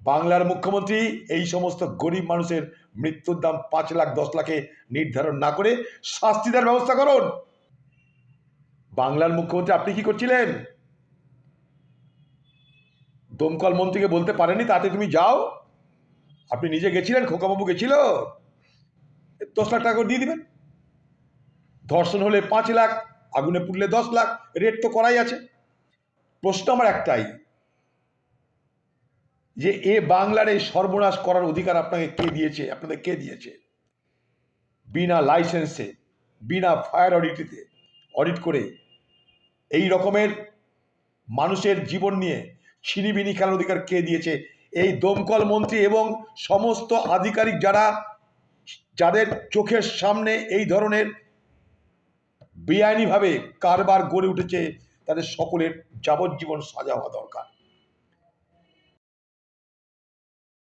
বাংলার মুখ্যমন্ত্রী এই সমস্ত গরিব মানুষের মৃত্যুর দাম ৫ লাখ ১০ লাখে নির্ধারণ না করে শাস্তি দেওয়ার ব্যবস্থা করুন। বাংলার মুখ্যমন্ত্রী আপনি কি করছিলেন? দমকল মন্ত্রীকে বলতে পারেনি তাতে তুমি যাও? আপনি নিজে গেছিলেন, খোকাবাবু গেছিল, ১০ লাখ টাকা করে দিয়ে দিবেন। ধর্ষণ হলে ৫ লাখ, আগুনে পুড়লে ১০ লাখ, রেট তো করাই আছে। প্রশ্ন আমার একটাই, যে এ বাংলার এই সর্বনাশ করার অধিকার আপনাকে কে দিয়েছে? আপনাদের কে দিয়েছে? বিনা লাইসেন্সে, বিনা ফায়ার অডিট করে এই রকমের মানুষের জীবন নিয়ে ছিনিবিনি খেলার অধিকার কে দিয়েছে? এই দমকল মন্ত্রী এবং সমস্ত আধিকারিক যাদের চোখের সামনে এই ধরনের বেআইনিভাবে কারবার গড়ে উঠেছে, তাদের সকলের যাবজ্জীবন সাজা হওয়া দরকার।